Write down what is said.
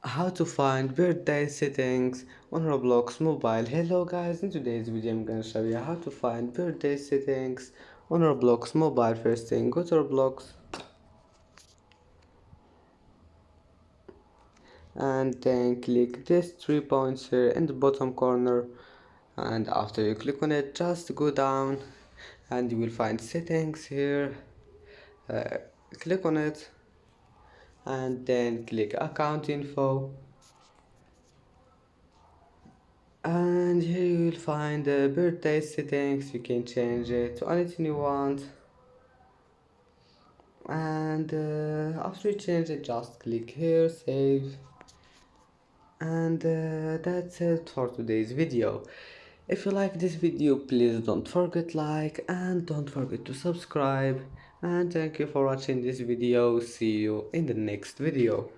How to find birthday settings on Roblox mobile. Hello guys, in today's video I'm gonna show you how to find birthday settings on Roblox mobile. First thing, go to Roblox and then click this 3 points here in the bottom corner, and after you click on it, just go down and you will find settings here. uh, Click on it and then click account info, and here you will find the birthday settings. You can change it to anything you want, and after you change it, just click here save, and that's it for today's video. If you like this video, please don't forget like and don't forget to subscribe, and thank you for watching this video. See you in the next video.